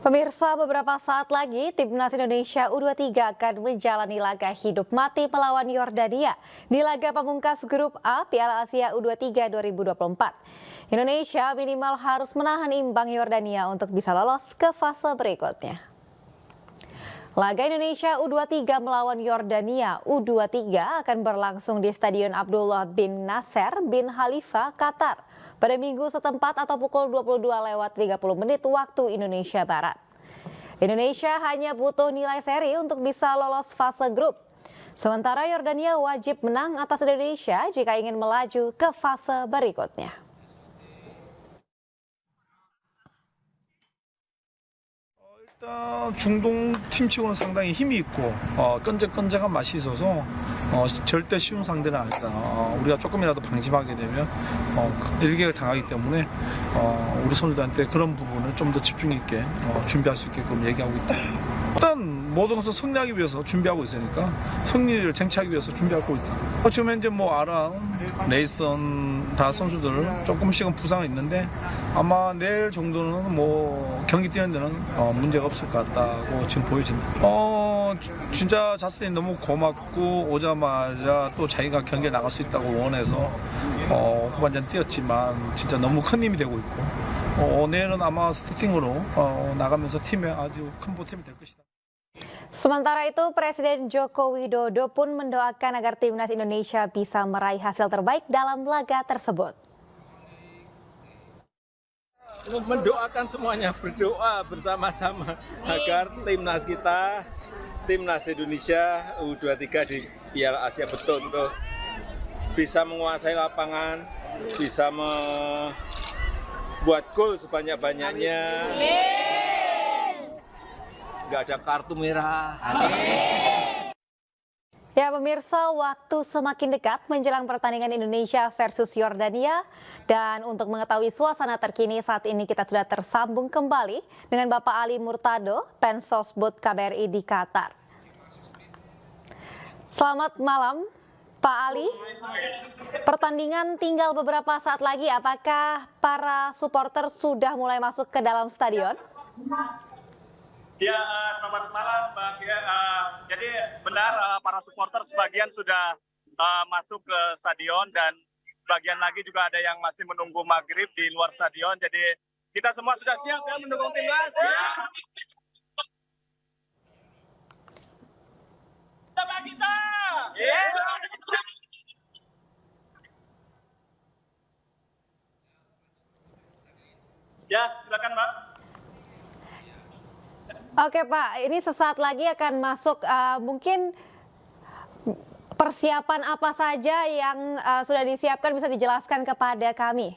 Pemirsa, beberapa saat lagi Timnas Indonesia U23 akan menjalani laga hidup mati melawan Yordania di laga pamungkas grup A Piala Asia U23 2024. Indonesia minimal harus menahan imbang Yordania untuk bisa lolos ke fase berikutnya. Laga Indonesia U23 melawan Yordania U23 akan berlangsung di Stadion Abdullah bin Nasser bin Khalifa, Qatar pada Minggu setempat atau pukul 22:30 waktu Indonesia Barat. Indonesia hanya butuh nilai seri untuk bisa lolos fase grup. Sementara Yordania wajib menang atas Indonesia jika ingin melaju ke fase berikutnya. 일단 중동 팀치고는 상당히 힘이 있고 끈적끈적한 맛이 있어서 절대 쉬운 상대는 아니다. 우리가 조금이라도 방심하게 되면 일격을 당하기 때문에 우리 선수들한테 그런 부분을 좀 더 집중 있게 준비할 수 있게끔 얘기하고 있다. 일단 모든 것을 승리하기 위해서 준비하고 있으니까 승리를 쟁취하기 위해서 준비하고 있다. 지금 현재 아랑, 네이선 다 선수들 조금씩은 부상이 있는데 아마 내일 정도는 경기 뛰는 데는 문제가 없을 것 같다고 지금 보여진다. 진짜 자스틴이 너무 고맙고 오자마자 또 자기가 경기에 나갈 수 있다고 원해서 후반전 뛰었지만 진짜 너무 큰 힘이 되고 있고 내일은 아마 스타팅으로 나가면서 팀에 아주 큰 보탬이 될 것이다. Sementara itu, Presiden Joko Widodo pun mendoakan agar Timnas Indonesia bisa meraih hasil terbaik dalam laga tersebut. Mendoakan semuanya, berdoa bersama-sama agar timnas kita, timnas Indonesia U23 di Piala Asia betul-betul bisa menguasai lapangan, bisa membuat gol sebanyak-banyaknya. Nggak ada kartu merah. Ya pemirsa, waktu semakin dekat menjelang pertandingan Indonesia versus Yordania. Dan untuk mengetahui suasana terkini saat ini kita sudah tersambung kembali dengan Bapak Ali Murtado, Pensosbud KBRI di Qatar. Selamat malam Pak Ali. Pertandingan tinggal beberapa saat lagi, apakah para supporter sudah mulai masuk ke dalam stadion? Ya, selamat malam Mbak. Jadi benar para supporter sebagian sudah masuk ke stadion dan bagian lagi juga ada yang masih menunggu maghrib di luar stadion. Jadi kita semua sudah siap ya mendukung timnas. Sama kita. Ya, silakan Mbak. Oke Pak, ini sesaat lagi akan masuk, mungkin persiapan apa saja yang sudah disiapkan bisa dijelaskan kepada kami?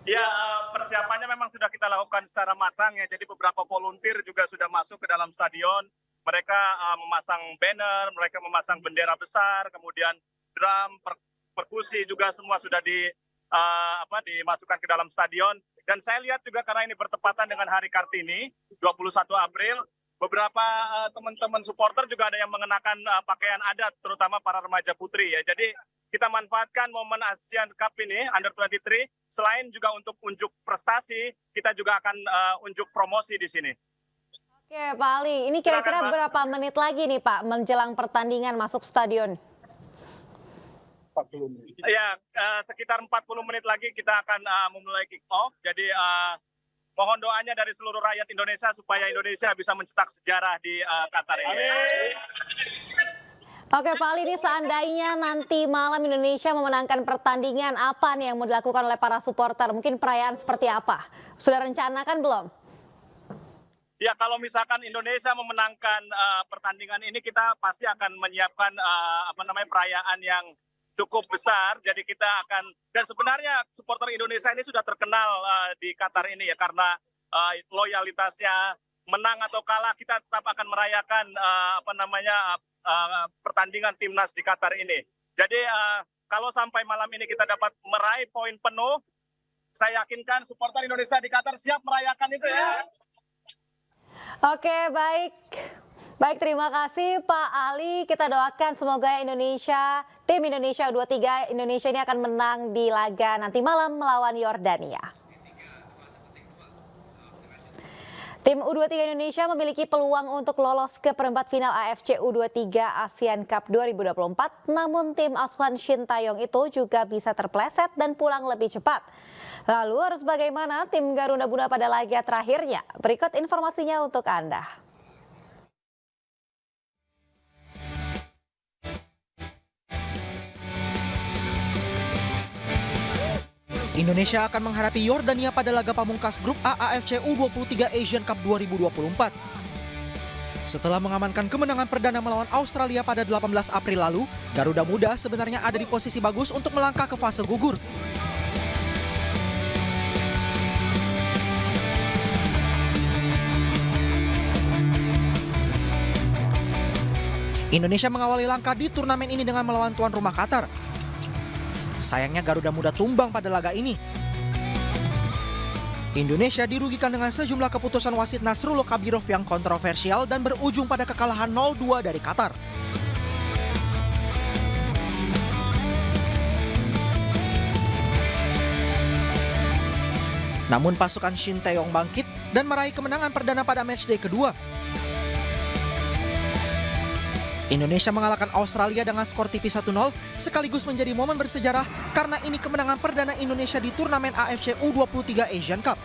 Ya, persiapannya memang sudah kita lakukan secara matang ya. Jadi beberapa volunteer juga sudah masuk ke dalam stadion. Mereka memasang banner, mereka memasang bendera besar, kemudian drum, perkusi juga semua sudah dimasukkan ke dalam stadion. Dan saya lihat juga karena ini bertepatan dengan Hari Kartini, 21 April, beberapa teman-teman supporter juga ada yang mengenakan pakaian adat, terutama para remaja putri ya. Jadi kita manfaatkan momen Asian Cup ini, Under 23, selain juga untuk unjuk prestasi, kita juga akan unjuk promosi di sini. Oke Pak Ali, ini kira-kira berapa menit lagi nih Pak menjelang pertandingan masuk stadion? Ya, sekitar 40 menit lagi kita akan memulai kick off. Jadi mohon doanya dari seluruh rakyat Indonesia supaya Indonesia bisa mencetak sejarah di Qatar ini. Oke Pak Ali, ini seandainya nanti malam Indonesia memenangkan pertandingan, apa nih yang mau dilakukan oleh para supporter? Mungkin perayaan seperti apa? Sudah rencanakan belum? Ya, kalau misalkan Indonesia memenangkan pertandingan ini, kita pasti akan menyiapkan perayaan yang cukup besar. Jadi kita akan, dan sebenarnya supporter Indonesia ini sudah terkenal di Qatar ini ya, karena loyalitasnya menang atau kalah kita tetap akan merayakan pertandingan timnas di Qatar ini. Jadi kalau sampai malam ini kita dapat meraih poin penuh, saya yakinkan supporter Indonesia di Qatar siap merayakan itu ya. Oke, baik. Baik, terima kasih Pak Ali. Kita doakan semoga tim Indonesia U23 Indonesia ini akan menang di laga nanti malam melawan Yordania. Tim U23 Indonesia memiliki peluang untuk lolos ke perempat final AFC U23 ASEAN Cup 2024, namun tim asuhan Shin Taeyong itu juga bisa terpleset dan pulang lebih cepat. Lalu harus bagaimana tim Garuda Muda pada laga terakhirnya? Berikut informasinya untuk Anda. Indonesia akan menghadapi Yordania pada laga pamungkas grup A AFC U23 Asian Cup 2024. Setelah mengamankan kemenangan perdana melawan Australia pada 18 April lalu, Garuda Muda sebenarnya ada di posisi bagus untuk melangkah ke fase gugur. Indonesia mengawali langkah di turnamen ini dengan melawan tuan rumah Qatar. Sayangnya Garuda Muda tumbang pada laga ini. Indonesia dirugikan dengan sejumlah keputusan wasit Nasrullah Kabirov yang kontroversial dan berujung pada kekalahan 0-2 dari Qatar. Namun pasukan Shin Taeyong bangkit dan meraih kemenangan perdana pada matchday kedua. Indonesia mengalahkan Australia dengan skor tipis 1-0 sekaligus menjadi momen bersejarah karena ini kemenangan perdana Indonesia di turnamen AFC U23 Asian Cup.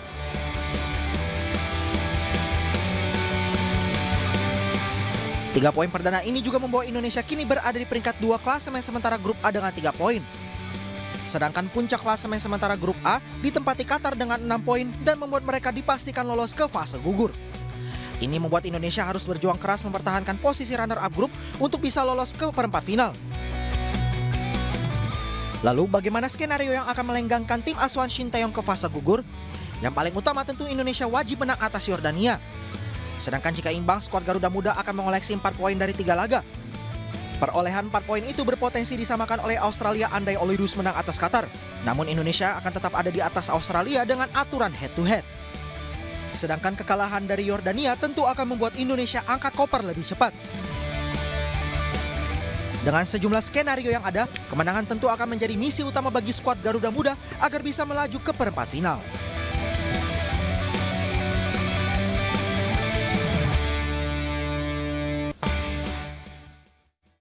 Tiga poin perdana ini juga membawa Indonesia kini berada di peringkat 2 klasemen sementara grup A dengan 3 poin. Sedangkan puncak klasemen sementara grup A ditempati Qatar dengan 6 poin dan membuat mereka dipastikan lolos ke fase gugur. Ini membuat Indonesia harus berjuang keras mempertahankan posisi runner-up grup untuk bisa lolos ke perempat final. Lalu bagaimana skenario yang akan melenggangkan tim asuhan Shin Taeyong ke fase gugur? Yang paling utama tentu Indonesia wajib menang atas Yordania. Sedangkan jika imbang, skuad Garuda Muda akan mengoleksi 4 poin dari 3 laga. Perolehan 4 poin itu berpotensi disamakan oleh Australia andai Oilers menang atas Qatar. Namun Indonesia akan tetap ada di atas Australia dengan aturan head-to-head. Sedangkan kekalahan dari Yordania tentu akan membuat Indonesia angkat koper lebih cepat. Dengan sejumlah skenario yang ada, kemenangan tentu akan menjadi misi utama bagi skuad Garuda Muda agar bisa melaju ke perempat final.